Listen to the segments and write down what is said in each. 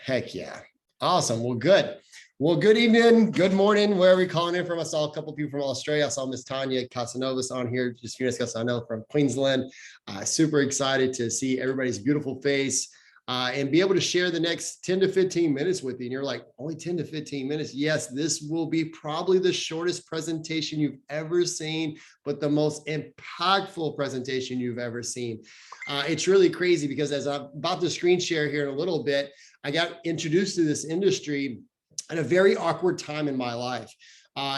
Heck yeah. Awesome. Well, good. Well, good evening, good morning, wherever you're calling in from. I saw a couple of people from Australia. I saw Miss Tanya Casanovas on here, just few minutes ago, I know from Queensland. Super excited to see everybody's beautiful face and be able to share the next 10 to 15 minutes with you. And you're like, only 10 to 15 minutes? Yes, this will be probably the shortest presentation you've ever seen, but the most impactful presentation you've ever seen. It's really crazy because as I'm about to screen share here in a little bit, I got introduced to this industry at a very awkward time in my life.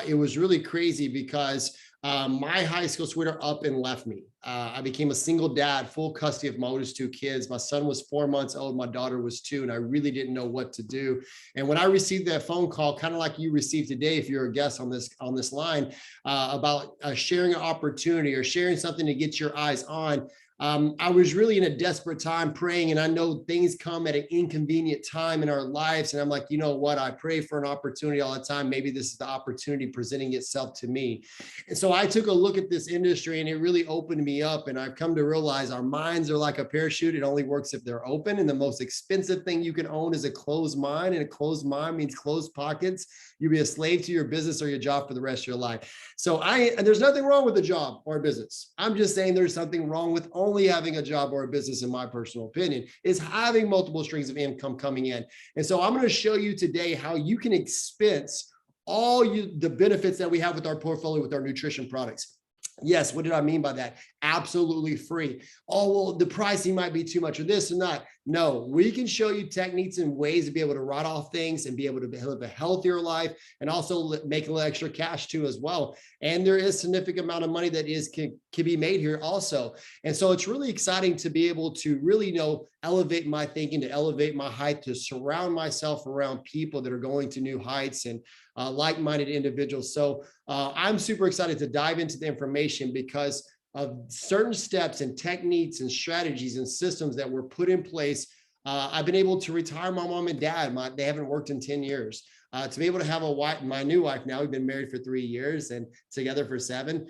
It was really crazy because my high school sweetheart up and left me. I became a single dad, full custody of my oldest two kids. My son was 4 months old, my daughter was 2, and I really didn't know what to do. And when I received that phone call, kind of like you received today, if you're a guest on this line, about sharing an opportunity or sharing something to get your eyes on, I was really in a desperate time praying, and I know things come at an inconvenient time in our lives. And I'm like, you know what? I pray for an opportunity all the time. Maybe this is the opportunity presenting itself to me. And so I took a look at this industry and it really opened me up. And I've come to realize our minds are like a parachute. It only works if they're open. And the most expensive thing you can own is a closed mind. And a closed mind means closed pockets. You'll be a slave to your business or your job for the rest of your life. So there's nothing wrong with a job or a business. I'm just saying there's something wrong with only having a job or a business, in my personal opinion, is having multiple streams of income coming in. And so I'm going to show you today how you can expense all the benefits that we have with our portfolio, with our nutrition products. Yes, what did I mean by that? Absolutely free. Oh, well, the pricing might be too much or this and that. No, we can show you techniques and ways to be able to write off things and be able to live a healthier life and also make a little extra cash too as well. And there is a significant amount of money that can be made here also. And so it's really exciting to be able to really elevate my thinking, to elevate my height, to surround myself around people that are going to new heights and like-minded individuals. So I'm super excited to dive into the information because of certain steps and techniques and strategies and systems that were put in place. I've been able to retire my mom and dad. They haven't worked in 10 years. To be able to have a wife, my new wife now, we've been married for 3 years and together for 7.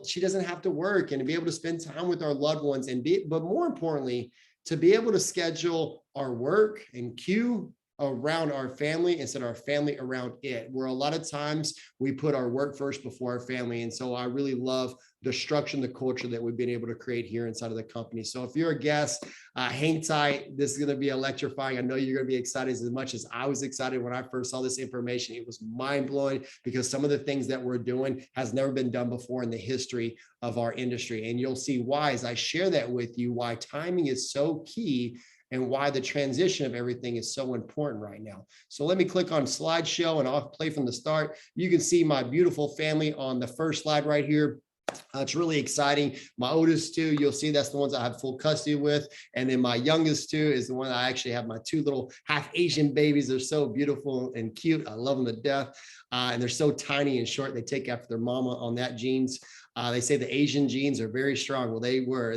She doesn't have to work, and to be able to spend time with our loved ones but more importantly, to be able to schedule our work and Q around our family instead of our family around it, where a lot of times we put our work first before our family. And so I really love the structure and the culture that we've been able to create here inside of the company. So if you're a guest, hang tight. This is going to be electrifying. I know you're going to be excited as much as I was excited when I first saw this information. It was mind-blowing because some of the things that we're doing has never been done before in the history of our industry. And you'll see why as I share that with you, why timing is so key and why the transition of everything is so important right now. So let me click on slideshow and I'll play from the start. You can see my beautiful family on the first slide right here. It's really exciting. My oldest 2, you'll see that's the ones I have full custody with. And then my youngest 2 is the one I actually have my 2 little half Asian babies. They're so beautiful and cute. I love them to death. And they're so tiny and short. They take after their mama on that genes. They say the Asian genes are very strong. Well, they were.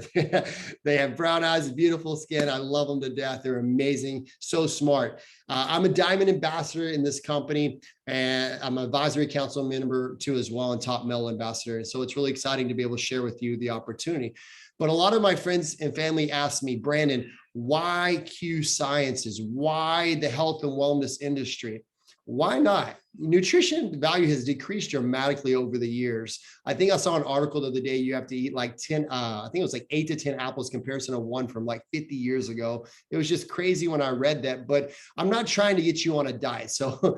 They have brown eyes, beautiful skin. I love them to death. They're amazing, so smart. I'm a Diamond Ambassador in this company, and I'm an advisory council member too as well, and top male ambassador. And so it's really exciting to be able to share with you the opportunity. But a lot of my friends and family ask me, Brandon, why Q Sciences? Why the health and wellness industry? Why not? Nutrition value has decreased dramatically over the years. I think I saw an article the other day, you have to eat like 10, I think it was like 8 to 10 apples comparison of 1 from like 50 years ago. It was just crazy when I read that, but I'm not trying to get you on a diet. So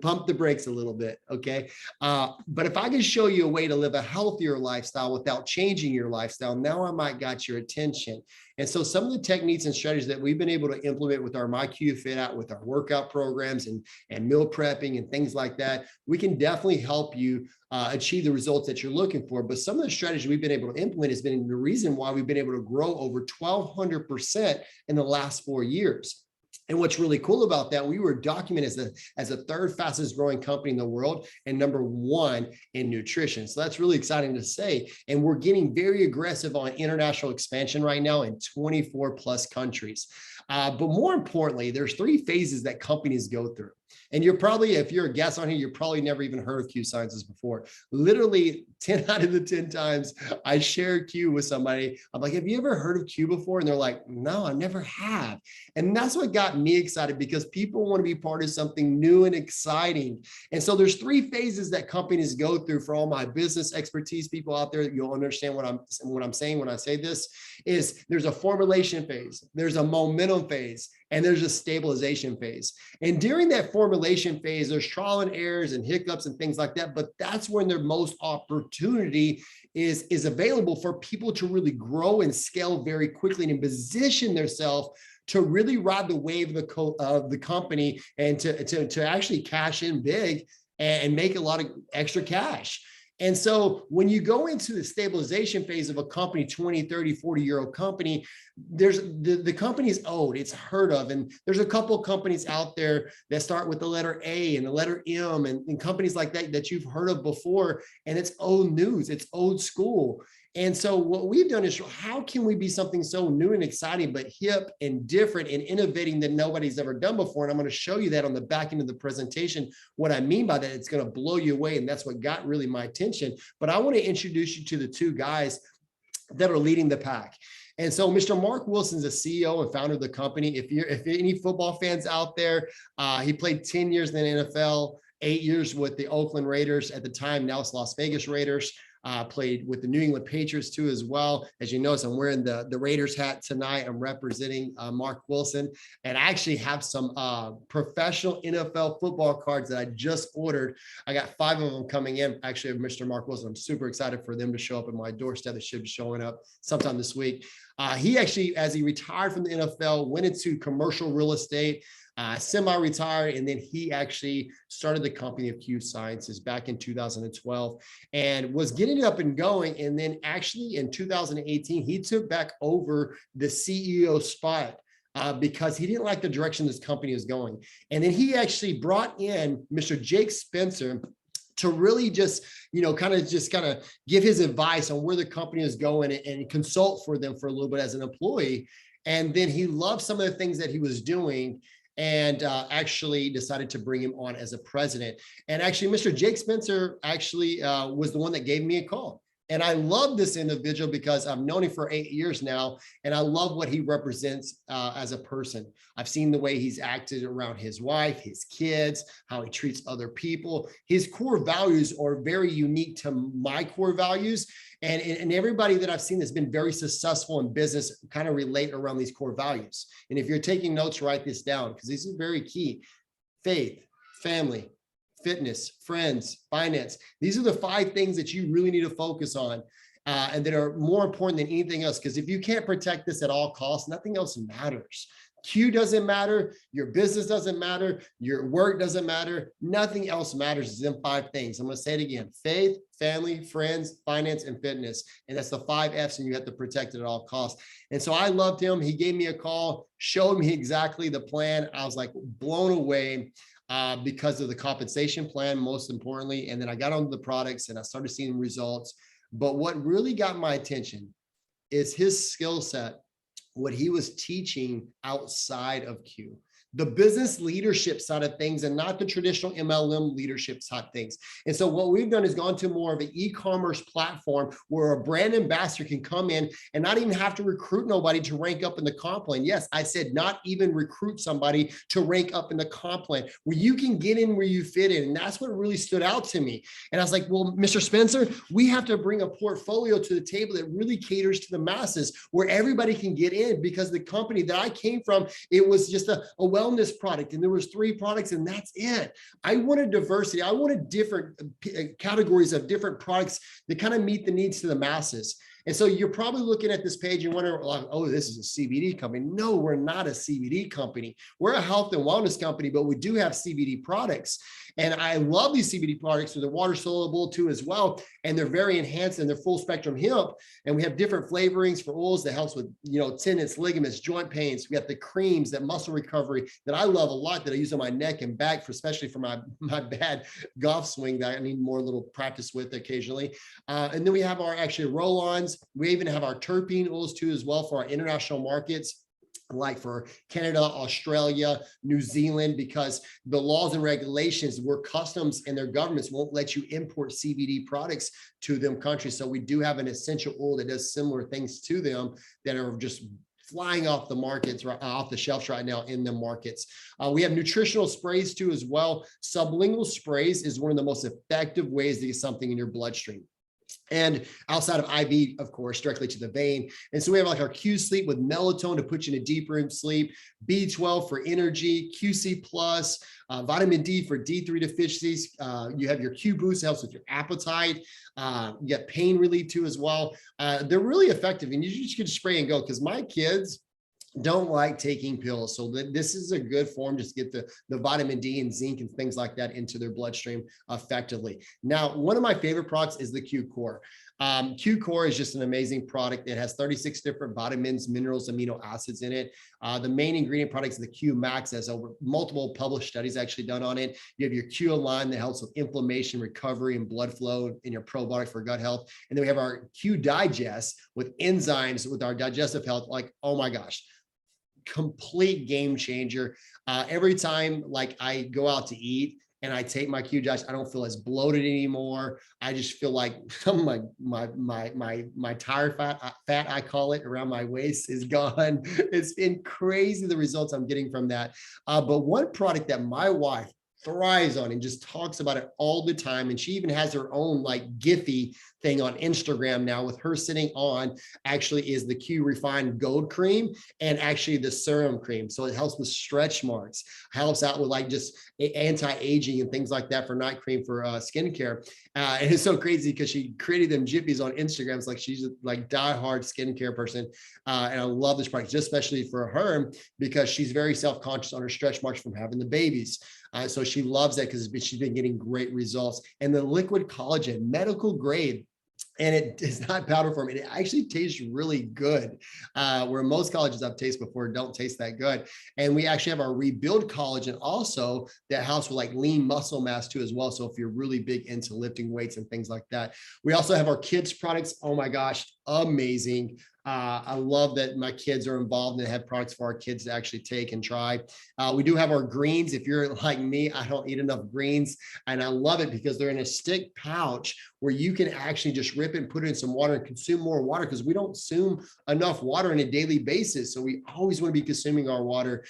pump the brakes a little bit, okay? But if I can show you a way to live a healthier lifestyle without changing your lifestyle, now I might got your attention. And so some of the techniques and strategies that we've been able to implement with our MyQ Fit Out, with our workout programs and meal prepping and things like that, we can definitely help you achieve the results that you're looking for. But some of the strategies we've been able to implement has been the reason why we've been able to grow over 1,200% in the last 4 years. And what's really cool about that, we were documented as the 3rd fastest growing company in the world and #1 in nutrition. So that's really exciting to say. And we're getting very aggressive on international expansion right now in 24 plus countries. But more importantly, there's 3 phases that companies go through. And you're probably, if you're a guest on here, you're probably never even heard of Q Sciences before. Literally 10 out of the 10 times I share Q with somebody, I'm like, have you ever heard of Q before? And they're like, no, I never have. And that's what got me excited because people want to be part of something new and exciting. And so there's 3 phases that companies go through. For all my business expertise people out there, you'll understand what I'm saying when I say this. Is there's a formulation phase, there's a momentum phase, and there's a stabilization phase. And during that formulation phase, there's trial and errors and hiccups and things like that. But that's when the most opportunity is available for people to really grow and scale very quickly and position themselves to really ride the wave of the company and to actually cash in big and make a lot of extra cash. And so when you go into the stabilization phase of a company, 20, 30, 40-year-old company, there's the company's old, it's heard of. And there's a couple of companies out there that start with the letter A and the letter M and companies like that you've heard of before. And it's old news, it's old school. And so what we've done is how can we be something so new and exciting, but hip and different and innovating that nobody's ever done before? And I'm going to show you that on the back end of the presentation. What I mean by that, it's going to blow you away. And that's what got really my attention. But I want to introduce you to the 2 guys that are leading the pack. And so Mr. Mark Wilson is the CEO and founder of the company. If any football fans out there, he played 10 years in the NFL, 8 years with the Oakland Raiders at the time. Now it's Las Vegas Raiders. Played with the New England Patriots too as well. As you notice, I'm wearing the Raiders hat tonight. I'm representing Mark Wilson, and I actually have some professional NFL football cards that I just ordered. I got 5 of them coming in, actually, of Mr. Mark Wilson. I'm super excited for them to show up at my doorstep. They should be showing up sometime this week. He actually, as he retired from the NFL, went into commercial real estate, semi-retired, and then he actually started the company of Q Sciences back in 2012 and was getting it up and going. And then actually in 2018, he took back over the CEO spot because he didn't like the direction this company is going. And then he actually brought in Mr. Jake Spencer to really just, kind of give his advice on where the company is going and consult for them for a little bit as an employee. And then he loved some of the things that he was doing and actually decided to bring him on as a president. And actually, Mr. Jake Spencer actually was the one that gave me a call. And I love this individual because I've known him for 8 years now, and I love what he represents as a person. I've seen the way he's acted around his wife, his kids, how he treats other people. His core values are very unique to my core values. And everybody that I've seen that's been very successful in business kind of relate around these core values. And if you're taking notes, write this down because these are very key. Faith, family, fitness, friends, finance. These are the 5 things that you really need to focus on and that are more important than anything else. Because if you can't protect this at all costs, nothing else matters. Q doesn't matter. Your business doesn't matter. Your work doesn't matter. Nothing else matters. It's them 5 things. I'm going to say it again. Faith, family, friends, finance, and fitness. And that's the 5 F's, and you have to protect it at all costs. And so I loved him. He gave me a call, showed me exactly the plan. I was like blown away. Because of the compensation plan, most importantly. And then I got onto the products and I started seeing results. But what really got my attention is his skill set, what he was teaching outside of Q. The business leadership side of things and not the traditional MLM leadership side of things. And so what we've done is gone to more of an e-commerce platform where a brand ambassador can come in and not even have to recruit nobody to rank up in the comp plan. Yes, I said not even recruit somebody to rank up in the comp plan, where you can get in where you fit in. And that's what really stood out to me. And I was like, well, Mr. Spencer, we have to bring a portfolio to the table that really caters to the masses, where everybody can get in, because the company that I came from, it was just a wellness product, and there was 3 products, and that's it. I wanted diversity. I wanted different categories of different products that kind of meet the needs to the masses. And so you're probably looking at this page and wondering, like, oh, this is a CBD company. No, we're not a CBD company. We're a health and wellness company, but we do have CBD products. And I love these CBD products. They're water soluble too as well. And they're very enhanced, and they're full spectrum hemp. And we have different flavorings for oils that helps with, tendons, ligaments, joint pains. We have the creams, that muscle recovery that I love a lot, that I use on my neck and back, especially for my bad golf swing that I need more little practice with occasionally. And then we have our actually roll-ons. We even have our terpene oils too as well for our international markets, like for Canada, Australia, New Zealand, because the laws and regulations where customs and their governments won't let you import CBD products to them countries. So we do have an essential oil that does similar things to them that are just flying off the markets, off the shelves right now in the markets. We have nutritional sprays too as well. Sublingual sprays is one of the most effective ways to get something in your bloodstream. And outside of IV, of course, directly to the vein. And so we have like our Q Sleep with melatonin to put you in a deeper sleep, B12 for energy, QC plus, vitamin D for D3 deficiencies. You have your Q Boost, helps with your appetite. You get pain relief too as well. They're really effective, and you just can spray and go, because my kids don't like taking pills. So this is a good form just to get the vitamin D and zinc and things like that into their bloodstream effectively. Now, one of my favorite products is the Q Core. Q Core is just an amazing product. It has 36 different vitamins, minerals, amino acids in it. The main ingredient product is the Q Max. There's over multiple published studies actually done on it. You have your Q Align that helps with inflammation, recovery, and blood flow in your probiotic for gut health. And then we have our Q Digest with enzymes with our digestive health. Like, oh my gosh, complete game changer. Every time like I go out to eat and I take my Q Digest, I don't feel as bloated anymore. I just feel like my tire fat I call it around my waist is gone. It's been crazy the results I'm getting from that. But one product that my wife thrives on and just talks about it all the time, and she even has her own like Giphy thing on Instagram now with her sitting on, actually is the Q Refined Gold Cream and actually the serum cream. So it helps with stretch marks, helps out with like just anti-aging and things like that for night cream for skincare. And it's so crazy because she created them Giphies on Instagram. It's like she's a like diehard skincare person. And I love this product, just especially for her, because she's very self-conscious on her stretch marks from having the babies. So she loves that because she's been getting great results. And the liquid collagen, medical grade, and it is not powder form. It actually tastes really good, where most collagens I've tasted before don't taste that good. And we actually have our Rebuild collagen also that helps with like lean muscle mass too as well. So if you're really big into lifting weights and things like that. We also have our kids products. Oh my gosh, amazing. I love that my kids are involved and have products for our kids to actually take and try. We do have our greens. If you're like me, I don't eat enough greens, and I love it because they're in a stick pouch where you can actually just rip it and put it in some water and consume more water, because we don't consume enough water on a daily basis. So we always want to be consuming our water.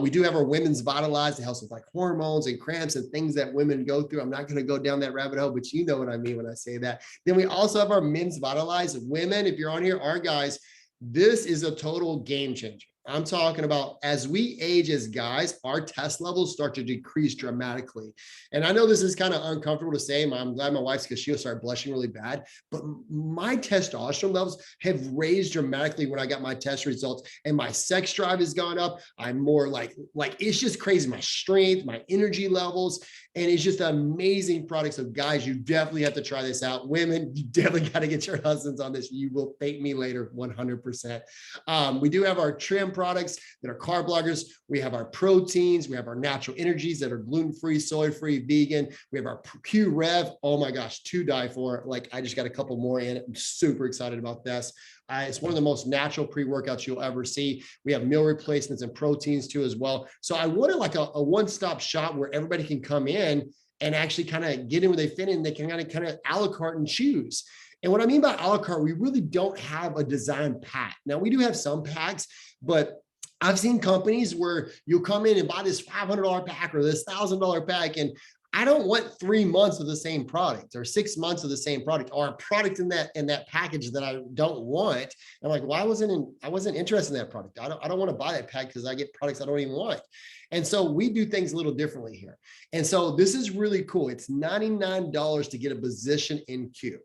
We do have our Women's Vitalize that helps with like hormones and cramps and things that women go through. I'm not going to go down that rabbit hole, but you know what I mean when I say that. Then we also have our Men's Vitalize. Women, if you're on here, our guys, this is a total game changer. I'm talking about as we age as guys, our test levels start to decrease dramatically. And I know this is kind of uncomfortable to say. I'm glad my wife's, because she'll start blushing really bad. But my testosterone levels have raised dramatically when I got my test results, and my sex drive has gone up. I'm more like it's just crazy. My strength, my energy levels, and it's just amazing products. So guys, you definitely have to try this out. Women, you definitely got to get your husbands on this. You will thank me later, 100%. We do have our trim products that are carb blockers. We have our proteins. We have our natural energies that are gluten-free, soy-free, vegan. We have our Q Rev. Oh my gosh, to die for. Like, I just got a couple more in it. I'm super excited about this. It's one of the most natural pre-workouts you'll ever see. We have meal replacements and proteins too as well. So I wanted like a one-stop shop where everybody can come in and actually kind of get in where they fit in. They can kind of a la carte and choose. And what I mean by a la carte, we really don't have a design pack. Now, we do have some packs, but I've seen companies where you'll come in and buy this $500 pack or this $1,000 pack, and I don't want 3 months of the same product or 6 months of the same product, or a product in that package that I don't want. I'm like, well, I wasn't interested in that product. I don't want to buy that pack because I get products I don't even want. And so we do things a little differently here. And so this is really cool. It's $99 to get a position in Q.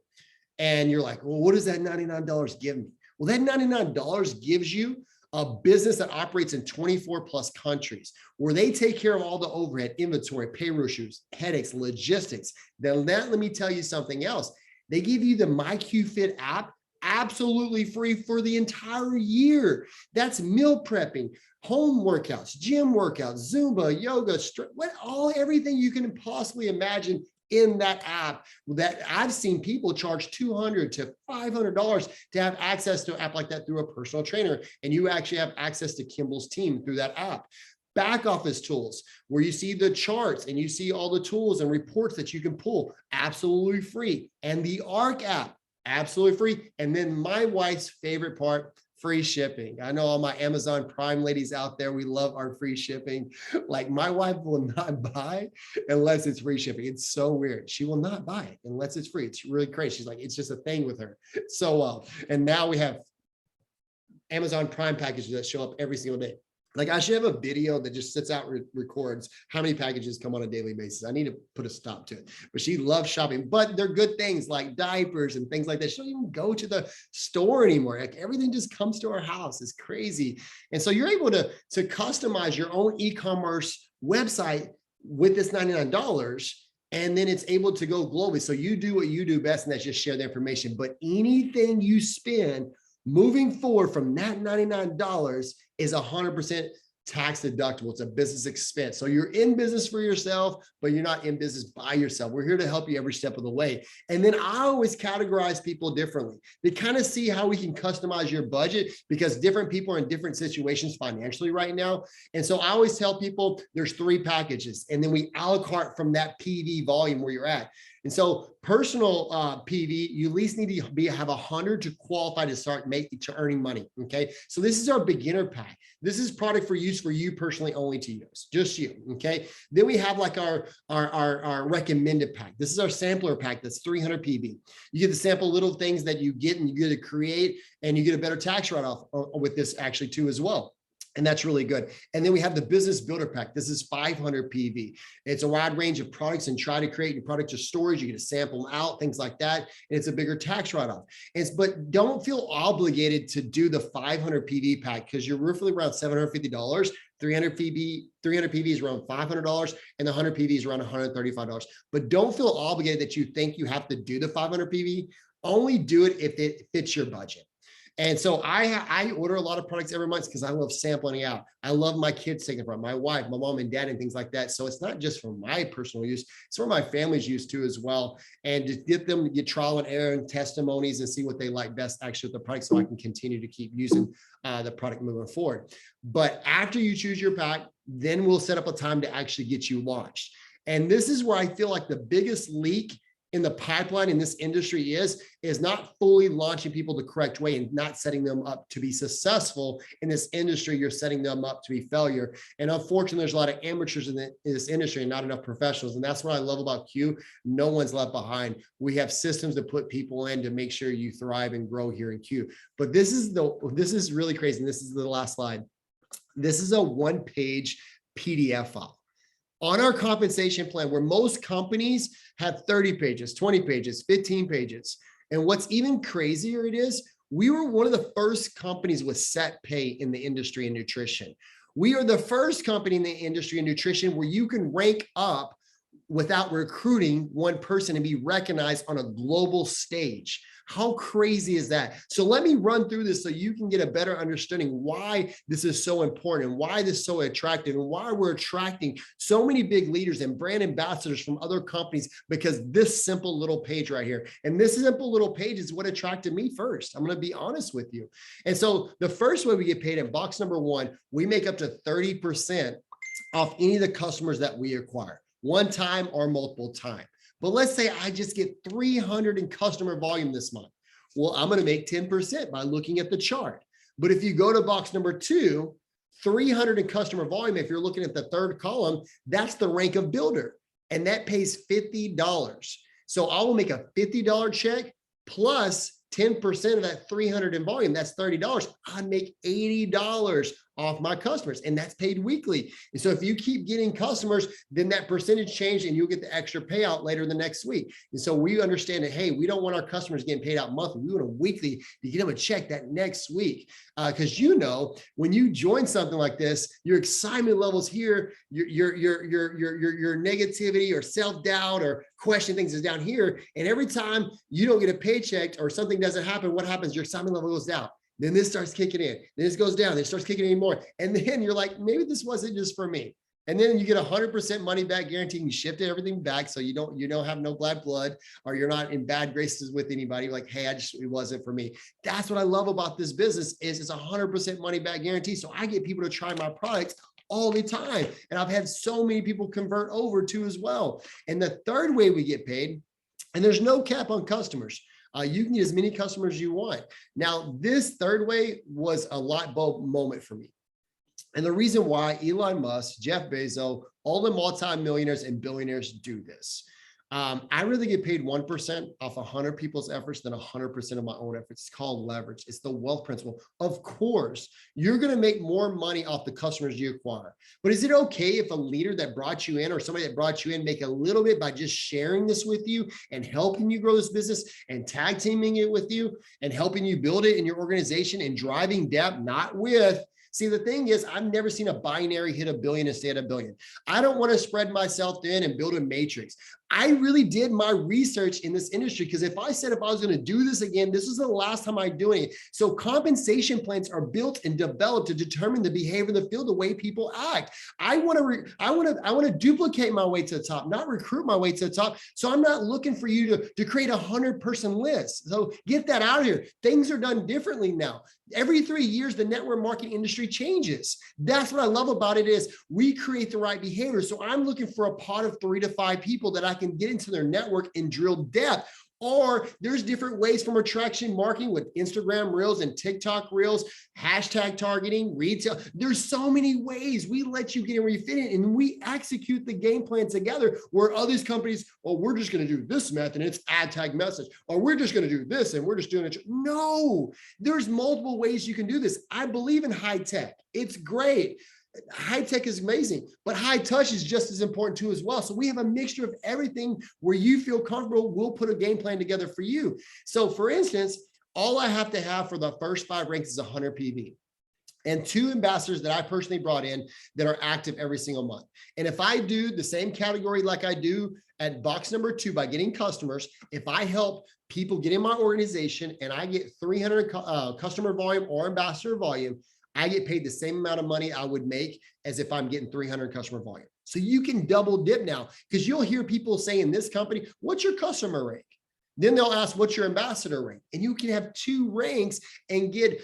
And you're like, well, what does that $99 give me? Well, that $99 gives you a business that operates in 24 plus countries, where they take care of all the overhead, inventory, payroll issues, headaches, logistics. Then let me tell you something else. They give you the MyQFit app absolutely free for the entire year. That's meal prepping, home workouts, gym workouts, Zumba, yoga, everything you can possibly imagine in that app. That I've seen people charge $200 to $500 to have access to an app like that through a personal trainer. And you actually have access to Kimball's team through that app. Back office tools, where you see the charts and you see all the tools and reports that you can pull, absolutely free. And the ARC app, absolutely free. And then my wife's favorite part, free shipping. I know all my Amazon Prime ladies out there, we love our free shipping. Like my wife will not buy unless it's free shipping. It's so weird. She will not buy it unless it's free. It's really crazy. She's like, it's just a thing with her. So well. And now we have Amazon Prime packages that show up every single day. Like I should have a video that just sits out, records how many packages come on a daily basis. I need to put a stop to it, but she loves shopping, but they're good things like diapers and things like that. She don't even go to the store anymore. Like everything just comes to our house. It's crazy. And so you're able to customize your own e-commerce website with this $99. And then it's able to go globally. So you do what you do best, and that's just share the information. But anything you spend moving forward from that $99 is 100% tax deductible. It's a business expense. So you're in business for yourself, but you're not in business by yourself. We're here to help you every step of the way. And then I always categorize people differently. They kind of see how we can customize your budget because different people are in different situations financially right now. And so I always tell people there's 3 packages, and then we a la carte from that PV volume where you're at. And so personal PV, you at least need to have 100 to qualify to start earning money. Okay. So this is our beginner pack. This is product for use for you personally, only to use, just you. Okay. Then we have like our recommended pack. This is our sampler pack. That's 300 PV. You get to sample little things that you get, and you get to create, and you get a better tax write-off with this actually too as well. And that's really good. And then we have the business builder pack. This is 500 PV. It's a wide range of products, and try to create your product to storage. You get to sample them out, things like that. And it's a bigger tax write-off. But don't feel obligated to do the 500 PV pack because you're roughly around $750. 300 PV is around $500, and the 100 PV is around $135. But don't feel obligated that you think you have to do the 500 PV. Only do it if it fits your budget. And so I order a lot of products every month because I love sampling out. I love my kids taking from my wife, my mom and dad, and things like that. So it's not just for my personal use, it's for my family's use too as well. And to get them to get trial and error and testimonies and see what they like best actually with the product, so I can continue to keep using the product moving forward. But after you choose your pack, then we'll set up a time to actually get you launched. And this is where I feel like the biggest leak in the pipeline in this industry is not fully launching people the correct way and not setting them up to be successful in this industry. You're setting them up to be failure. And unfortunately, there's a lot of amateurs in this industry and not enough professionals. And that's what I love about Q. No one's left behind. We have systems to put people in to make sure you thrive and grow here in Q. But this is really crazy. And this is the last slide. This is a 1-page PDF file. On our compensation plan, where most companies have 30 pages, 20 pages, 15 pages. And what's even crazier we were one of the first companies with set pay in the industry in nutrition. We are the first company in the industry in nutrition where you can rank up without recruiting one person and be recognized on a global stage. How crazy is that? So let me run through this so you can get a better understanding why this is so important and why this is so attractive and why we're attracting so many big leaders and brand ambassadors from other companies because this simple little page right here. And this simple little page is what attracted me first. I'm going to be honest with you. And so the first way we get paid in box number 1, we make up to 30% off any of the customers that we acquire, one time or multiple time. But let's say I just get 300 in customer volume this month. Well, I'm going to make 10% by looking at the chart. But if you go to box number 2, 300 in customer volume, if you're looking at the third column, that's the rank of builder. And that pays $50. So I will make a $50 check plus 10% of that 300 in volume. That's $30. I make $80 off my customers, and that's paid weekly. And so if you keep getting customers, then that percentage change and you'll get the extra payout later the next week. And so we understand that, hey, we don't want our customers getting paid out monthly. We want a weekly to get them a check that next week. Because when you join something like this, your excitement levels here, your negativity or self-doubt or question things is down here. And every time you don't get a paycheck or something doesn't happen, what happens? Your excitement level goes down. Then this starts kicking in. Then this goes down. Then it starts kicking in more. And then you're like, maybe this wasn't just for me. And then you get 100% money back guarantee. You shift everything back so you don't have no bad blood, or you're not in bad graces with anybody. Like, hey, it wasn't for me. That's what I love about this business is it's 100% money back guarantee. So I get people to try my products all the time. And I've had so many people convert over too as well. And the third way we get paid, and there's no cap on customers. You can get as many customers as you want. Now, this third way was a light bulb moment for me. And the reason why Elon Musk, Jeff Bezos, all the multimillionaires and billionaires do this. I really get paid 1% off 100 people's efforts than 100% of my own efforts. It's called leverage. It's the wealth principle. Of course, you're going to make more money off the customers you acquire. But is it okay if a leader that brought you in or somebody that brought you in make a little bit by just sharing this with you and helping you grow this business and tag teaming it with you and helping you build it in your organization and driving depth, not with. See, the thing is, I've never seen a binary hit a billion and stay at a billion. I don't want to spread myself thin and build a matrix. I really did my research in this industry because if I was going to do this again, this is the last time I'm doing it. So compensation plans are built and developed to determine the behavior in the field, the way people act. I want to duplicate my way to the top, not recruit my way to the top. So I'm not looking for you to create a 100-person list. So get that out of here. Things are done differently now. Every 3 years, the network marketing industry changes. That's what I love about it is we create the right behavior. So I'm looking for a pot of 3 to 5 people that I can get into their network and drill depth. Or there's different ways from attraction marketing with Instagram Reels and TikTok Reels, hashtag targeting, retail. There's so many ways we let you get in where you fit in and we execute the game plan together where others companies, well, we're just going to do this method and it's ad tag message, or we're just going to do this and we're just doing it. No, there's multiple ways you can do this. I believe in high tech. It's great. High tech is amazing, but high touch is just as important too as well. So we have a mixture of everything where you feel comfortable. We'll put a game plan together for you. So for instance, all I have to have for the first 5 ranks is 100 PV and 2 ambassadors that I personally brought in that are active every single month. And if I do the same category like I do at box number 2 by getting customers, if I help people get in my organization and I get 300 customer volume or ambassador volume, I get paid the same amount of money I would make as if I'm getting 300 customer volume. So you can double dip now because you'll hear people say in this company, what's your customer rank? Then they'll ask, what's your ambassador rank? And you can have 2 ranks and get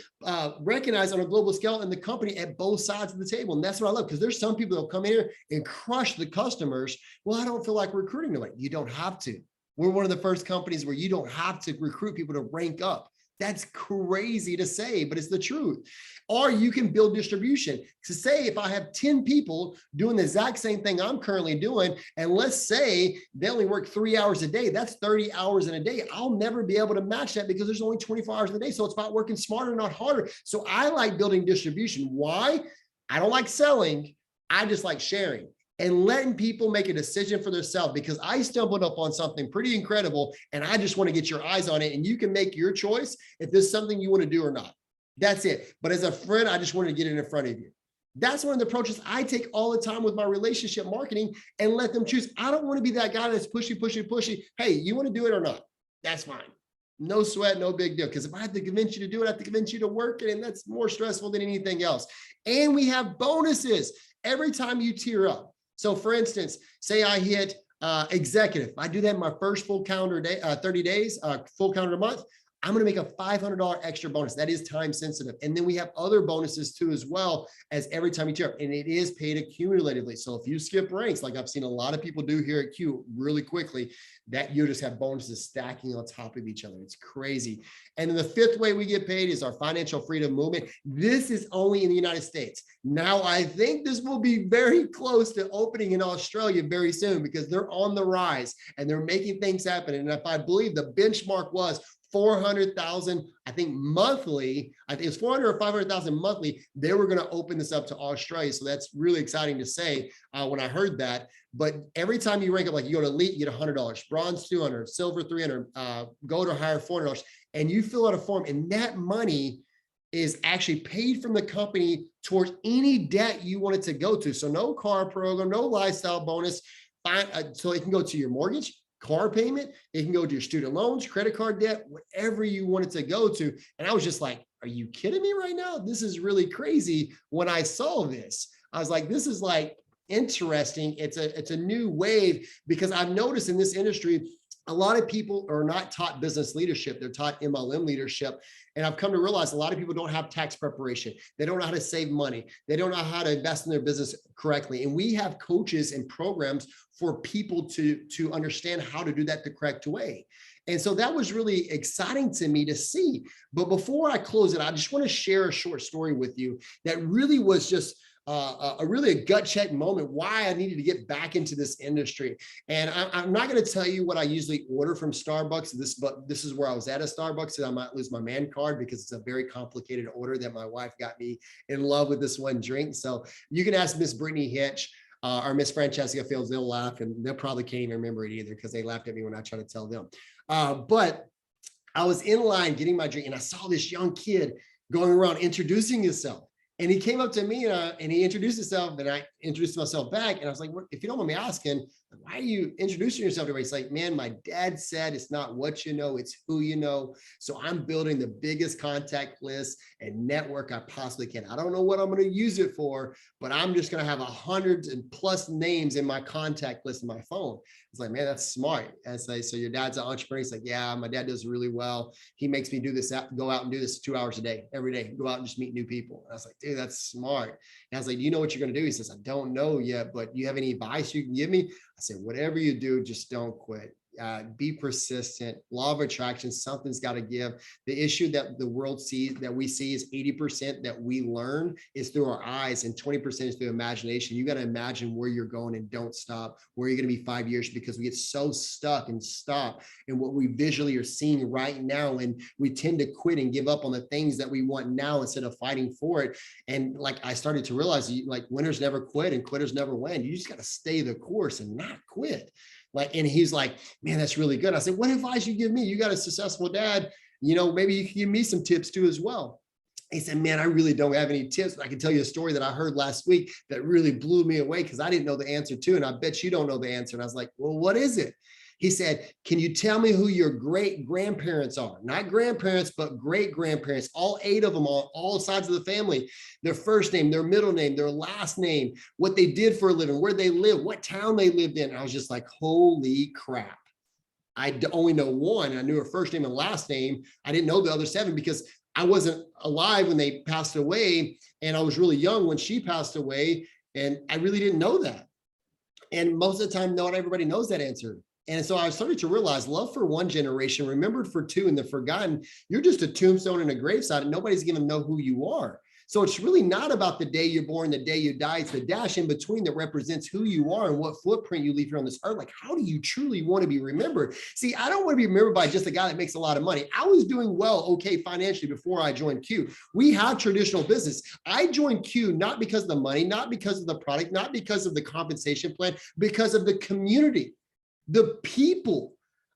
recognized on a global scale in the company at both sides of the table. And that's what I love because there's some people that'll come in here and crush the customers. Well, I don't feel like recruiting them. You don't have to. We're one of the first companies where you don't have to recruit people to rank up. That's crazy to say, but it's the truth. Or you can build distribution. To say if I have 10 people doing the exact same thing I'm currently doing, and let's say they only work 3 hours a day, that's 30 hours in a day. I'll never be able to match that because there's only 24 hours in a day. So it's about working smarter, not harder. So I like building distribution. Why? I don't like selling. I just like sharing and letting people make a decision for themselves because I stumbled up on something pretty incredible and I just want to get your eyes on it and you can make your choice if this is something you want to do or not. That's it. But as a friend, I just wanted to get it in front of you. That's one of the approaches I take all the time with my relationship marketing and let them choose. I don't want to be that guy that's pushy. Hey, you want to do it or not? That's fine. No sweat, no big deal. Because if I have to convince you to do it, I have to convince you to work it. And that's more stressful than anything else. And we have bonuses every time you tier up. So for instance, say I hit executive. I do that in my first full calendar day, 30 days, full calendar month. I'm going to make a $500 extra bonus. That is time sensitive. And then we have other bonuses too, as well as every time you tier up, and it is paid accumulatively. So if you skip ranks, like I've seen a lot of people do here at Q really quickly, that you just have bonuses stacking on top of each other. It's crazy. And then the 5th way we get paid is our financial freedom movement. This is only in the United States. Now, I think this will be very close to opening in Australia very soon because they're on the rise and they're making things happen. And if I believe the benchmark was 400,000, I think monthly, I think it's 400 or 500,000 monthly. They were going to open this up to Australia. So that's really exciting to say when I heard that. But every time you rank up, like you go to elite, you get $100, bronze 200, silver 300, gold or higher $400, and you fill out a form, and that money is actually paid from the company towards any debt you want it to go to. So no car program, no lifestyle bonus. So it can go to your mortgage, car payment, it can go to your student loans, credit card debt, whatever you want it to go to. And I was just like, are you kidding me right now? This is really crazy. When I saw this, I was like, this is like interesting. It's a new wave because I've noticed in this industry, a lot of people are not taught business leadership. They're taught MLM leadership. And I've come to realize a lot of people don't have tax preparation. They don't know how to save money. They don't know how to invest in their business correctly. And we have coaches and programs for people to understand how to do that the correct way. And so that was really exciting to me to see. But before I close it, I just want to share a short story with you that really was just really a gut check moment why I needed to get back into this industry. And I'm not going to tell you what I usually order from Starbucks. But this is where I was at a Starbucks, and I might lose my man card because it's a very complicated order that my wife got me in love with this one drink. So you can ask Miss Brittany Hitch or Miss Francesca Fields. They'll laugh, and they probably can't even remember it either because they laughed at me when I tried to tell them. But I was in line getting my drink, and I saw this young kid going around introducing himself. And he came up to me and he introduced himself, and I introduced myself back. And I was like, if you don't mind me asking, why are you introducing yourself to everybody? He's like, man, my dad said it's not what you know, it's who you know. So I'm building the biggest contact list and network I possibly can. I don't know what I'm going to use it for, but I'm just going to have 100+ names in my contact list in my phone. It's like, man, that's smart. And it's like, so your dad's an entrepreneur? He's like, yeah, my dad does really well. He makes me do this, go out and do this 2 hours a day, every day, go out and just meet new people. And I was like, dude, that's smart. And I was like, do you know what you're going to do? He says, I don't know yet, but you have any advice you can give me? I said, whatever you do, just don't quit. Be persistent. Law of attraction, something's got to give. The issue that the world sees, that we see, is 80% that we learn is through our eyes and 20% is through imagination. You got to imagine where you're going and don't stop, where you're going to be 5 years, because we get so stuck and stop in what we visually are seeing right now. And we tend to quit and give up on the things that we want now instead of fighting for it. And like I started to realize, like, winners never quit and quitters never win. You just got to stay the course and not quit. Like, and he's like, man, that's really good. I said, what advice you give me? You got a successful dad, maybe you can give me some tips too as well. He said, man, I really don't have any tips, but I can tell you a story that I heard last week that really blew me away because I didn't know the answer to, and I bet you don't know the answer. And I was like, well, what is it? He said, can you tell me who your great grandparents are? Not grandparents, but great grandparents, all 8 of them on all sides of the family, their first name, their middle name, their last name, what they did for a living, where they live, what town they lived in. And I was just like, holy crap. I only know one. I knew her first name and last name. I didn't know the other 7 because I wasn't alive when they passed away. And I was really young when she passed away. And I really didn't know that. And most of the time, not everybody knows that answer. And so I started to realize love for one generation, remembered for 2, and the forgotten. You're just a tombstone and a gravesite, and nobody's going to know who you are. So it's really not about the day you're born, the day you die. It's the dash in between that represents who you are and what footprint you leave here on this earth. Like, how do you truly want to be remembered? See, I don't want to be remembered by just a guy that makes a lot of money. I was doing well, okay, financially before I joined Q. We have traditional business. I joined Q not because of the money, not because of the product, not because of the compensation plan, because of the community. The people.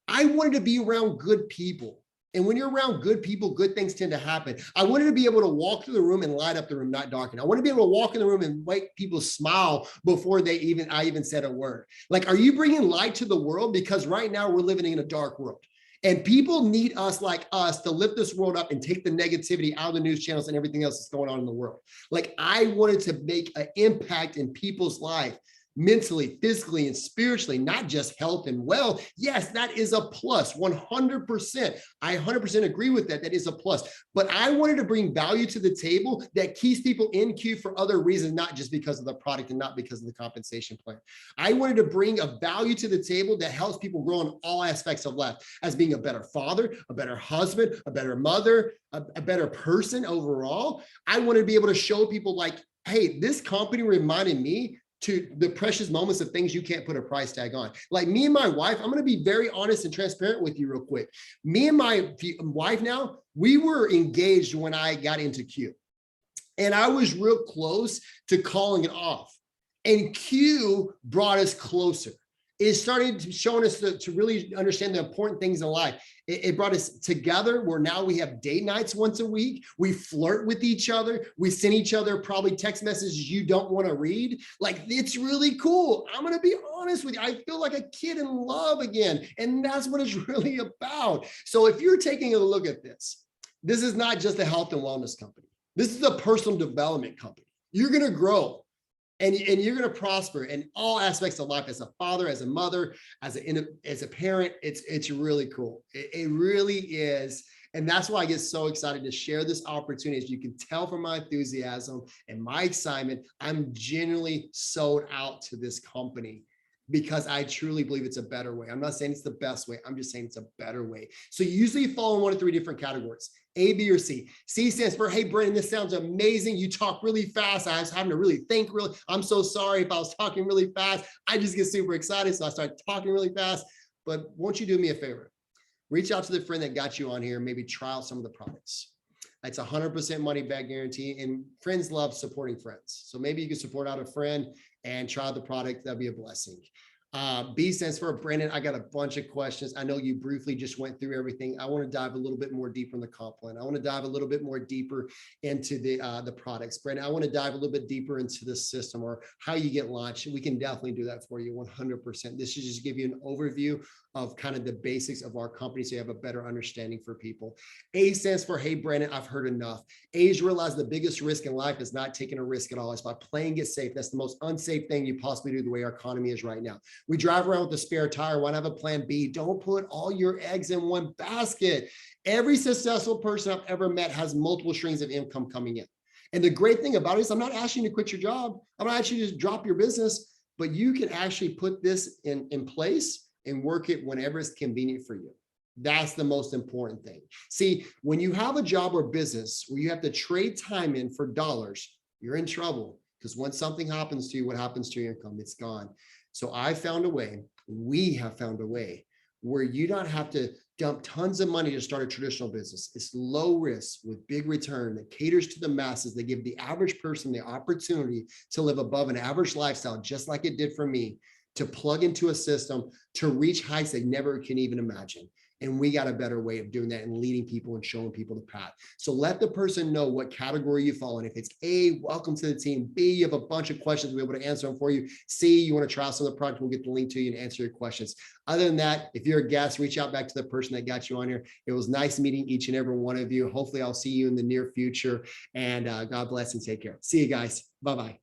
I wanted to be around good people. And when you're around good people, good things tend to happen. I wanted to be able to walk through the room and light up the room, not darken. I want to be able to walk in the room and make people smile before I even said a word. Like, are you bringing light to the world? Because right now we're living in a dark world. And people need us like us to lift this world up and take the negativity out of the news channels and everything else that's going on in the world. Like, I wanted to make an impact in people's life. Mentally, physically, and spiritually, not just health and wealth. Yes, that is a plus, 100%. I 100% agree with that. That is a plus. But I wanted to bring value to the table that keeps people in Q for other reasons, not just because of the product and not because of the compensation plan. I wanted to bring a value to the table that helps people grow in all aspects of life, as being a better father, a better husband, a better mother, a better person overall. I wanted to be able to show people like, hey, this company reminded me to the precious moments of things you can't put a price tag on. Like me and my wife, I'm going to be very honest and transparent with you real quick. Me and my wife now, we were engaged when I got into Q. And I was real close to calling it off. And Q brought us closer. It started showing us to really understand the important things in life. It brought us together where now we have date nights once a week. We flirt with each other. We send each other probably text messages you don't want to read. Like, it's really cool. I'm going to be honest with you. I feel like a kid in love again. And that's what it's really about. So if you're taking a look at this, this is not just a health and wellness company. This is a personal development company. You're going to grow. And you're going to prosper in all aspects of life, as a father, as a mother, as a parent. It's really cool. It really is. And that's why I get so excited to share this opportunity. As you can tell from my enthusiasm and my excitement, I'm genuinely sold out to this company. because I truly believe it's a better way. I'm not saying it's the best way. I'm just saying it's a better way. So you usually fall in one of three different categories: A, B, or C. C stands for, hey, Brandon, this sounds amazing. You talk really fast. I was having to really think really. I'm so sorry if I was talking really fast. I just get super excited, so I start talking really fast. But won't you do me a favor? Reach out to the friend that got you on here, maybe try out some of the products. It's 100% money back guarantee, and friends love supporting friends. So maybe you can support out a friend and try out the product. That'd be a blessing. B stands for, Brandon, I got a bunch of questions. I know you briefly just went through everything. I want to dive a little bit more deeper in the comp plan. I want to dive a little bit more deeper into the products. Brandon, I want to dive a little bit deeper into the system or how you get launched. We can definitely do that for you 100%. This should just give you an overview of kind of the basics of our company so you have a better understanding for people. A stands for, hey, Brandon, I've heard enough. A's realize the biggest risk in life is not taking a risk at all. It's by playing it safe. That's the most unsafe thing you possibly do the way our economy is right now. We drive around with a spare tire. Why not have a plan B? Don't put all your eggs in one basket. Every successful person I've ever met has multiple streams of income coming in. And the great thing about it is I'm not asking you to quit your job. I'm not asking you to just drop your business, but you can actually put this in place and work it whenever it's convenient for you. That's the most important thing. See, when you have a job or business where you have to trade time in for dollars, you're in trouble, because when something happens to you, what happens to your income? It's gone. So I found a way, we have found a way where you don't have to dump tons of money to start a traditional business. It's low risk with big return that caters to the masses. They give the average person the opportunity to live above an average lifestyle, just like it did for me, to plug into a system, to reach heights they never can even imagine. And we got a better way of doing that and leading people and showing people the path. So let the person know what category you fall in. If it's A, welcome to the team. B, you have a bunch of questions, we'll be able to answer them for you. C, you want to try some of the product, we'll get the link to you and answer your questions. Other than that, if you're a guest, reach out back to the person that got you on here. It was nice meeting each and every one of you. Hopefully I'll see you in the near future, and God bless and take care. See you guys. Bye-bye.